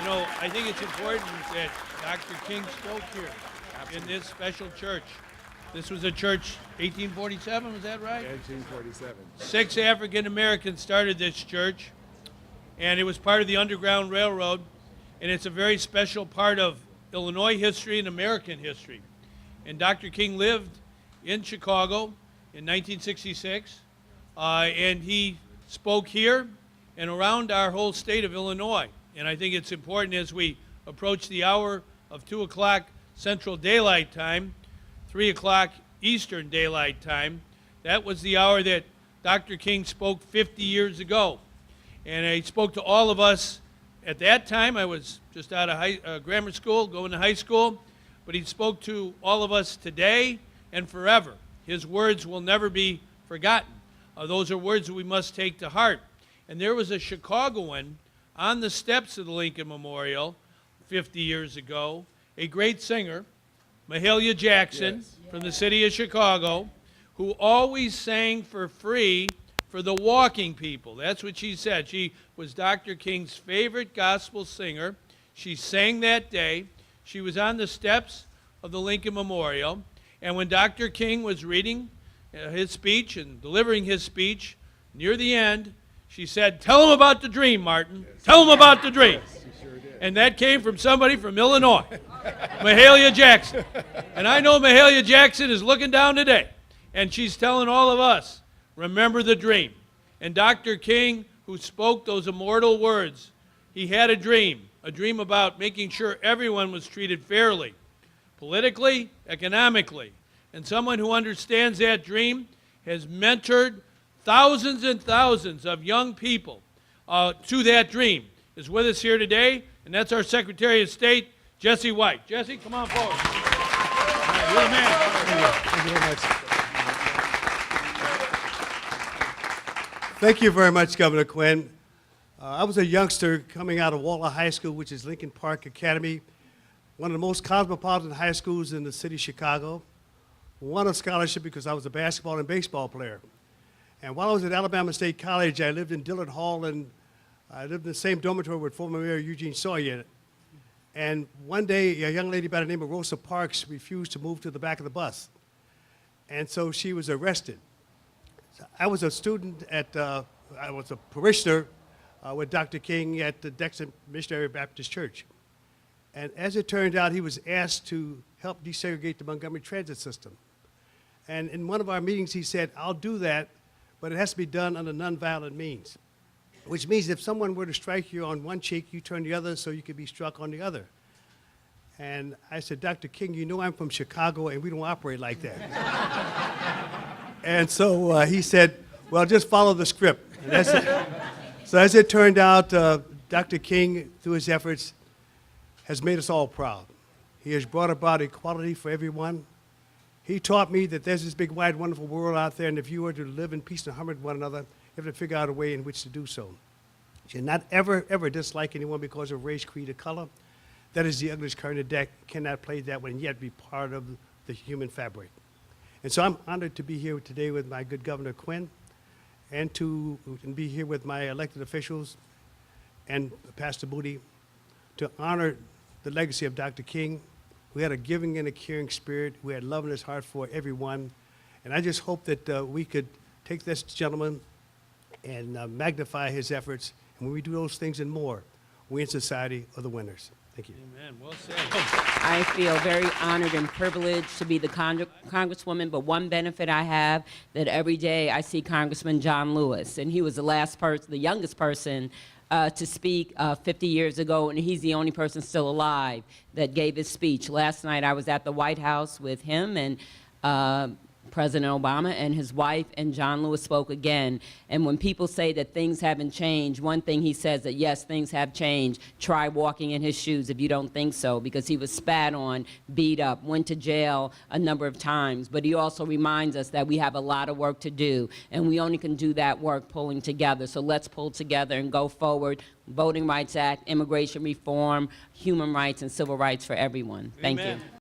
know, I think it's important that Dr. King spoke here in this special church. This was a church, 1847, was that right? 1847. 6 African Americans started this church, and it was part of the Underground Railroad, and it's a very special part of Illinois history and American history. And Dr. King lived in Chicago in 1966, and he spoke here and around our whole state of Illinois. And I think it's important as we approach the hour of 2 o'clock Central Daylight Time, 3 o'clock Eastern Daylight Time. That was the hour that Dr. King spoke 50 years ago. And he spoke to all of us. At that time, I was just out of grammar school, going to high school. But he spoke to all of us today and forever. His words will never be forgotten. Those are words that we must take to heart. And there was a Chicagoan on the steps of the Lincoln Memorial 50 years ago, a great singer, Mahalia Jackson, from the city of Chicago, who always sang for free for the walking people. That's what she said. She was Dr. King's favorite gospel singer. She sang that day. She was on the steps of the Lincoln Memorial. And when Dr. King was reading his speech and delivering his speech, near the end, she said, "Tell him about the dream, Martin. Tell him about the dream." And that came from somebody from Illinois, Mahalia Jackson. And I know Mahalia Jackson is looking down today, and she's telling all of us, remember the dream. And Dr. King, who spoke those immortal words, he had a dream about making sure everyone was treated fairly, politically, economically. And someone who understands that dream has mentored thousands and thousands of young people to that dream, is with us here today, and that's our Secretary of State, Jesse White. Jesse, come on forward. Right, you're the man. Thank you very much. Thank you very much, Governor Quinn. I was a youngster coming out of Waller High School, which is Lincoln Park Academy, one of the most cosmopolitan high schools in the city of Chicago. Won a scholarship because I was a basketball and baseball player. And while I was at Alabama State College, I lived in Dillard Hall, and I lived in the same dormitory with former Mayor Eugene Sawyer. And one day, a young lady by the name of Rosa Parks refused to move to the back of the bus. And so she was arrested. So I was a student I was a parishioner with Dr. King at the Dexter Missionary Baptist Church. And as it turned out, he was asked to help desegregate the Montgomery transit system. And in one of our meetings, he said, "I'll do that, but it has to be done under nonviolent means," which means if someone were to strike you on one cheek, you turn the other so you could be struck on the other. And I said, "Dr. King, you know I'm from Chicago, and we don't operate like that." And so he said, "Well, just follow the script." And that's it. So as it turned out, Dr. King, through his efforts, has made us all proud. He has brought about equality for everyone. He taught me that there's this big, wide, wonderful world out there, and if you were to live in peace and harmony with one another, you have to figure out a way in which to do so. You should not ever, ever dislike anyone because of race, creed, or color. That is the ugliest card in the deck. Cannot play that one and yet be part of the human fabric. And so I'm honored to be here today with my good Governor Quinn and be here with my elected officials and Pastor Moody to honor the legacy of Dr. King, who had a giving and a caring spirit, who had love in his heart for everyone. And I just hope that we could take this gentleman and magnify his efforts. And when we do those things and more, we in society are the winners. Thank you. Amen. Well said. I feel very honored and privileged to be the Congresswoman, but one benefit I have that every day I see Congressman John Lewis, and he was the youngest person to speak 50 years ago, and he's the only person still alive that gave his speech. Last night I was at the White House with him and President Obama and his wife, and John Lewis spoke again. And when people say that things haven't changed, one thing he says that, yes, things have changed. Try walking in his shoes if you don't think so, because he was spat on, beat up, went to jail a number of times. But he also reminds us that we have a lot of work to do, and we only can do that work pulling together. So let's pull together and go forward. Voting Rights Act, immigration reform, human rights, and civil rights for everyone. Thank you.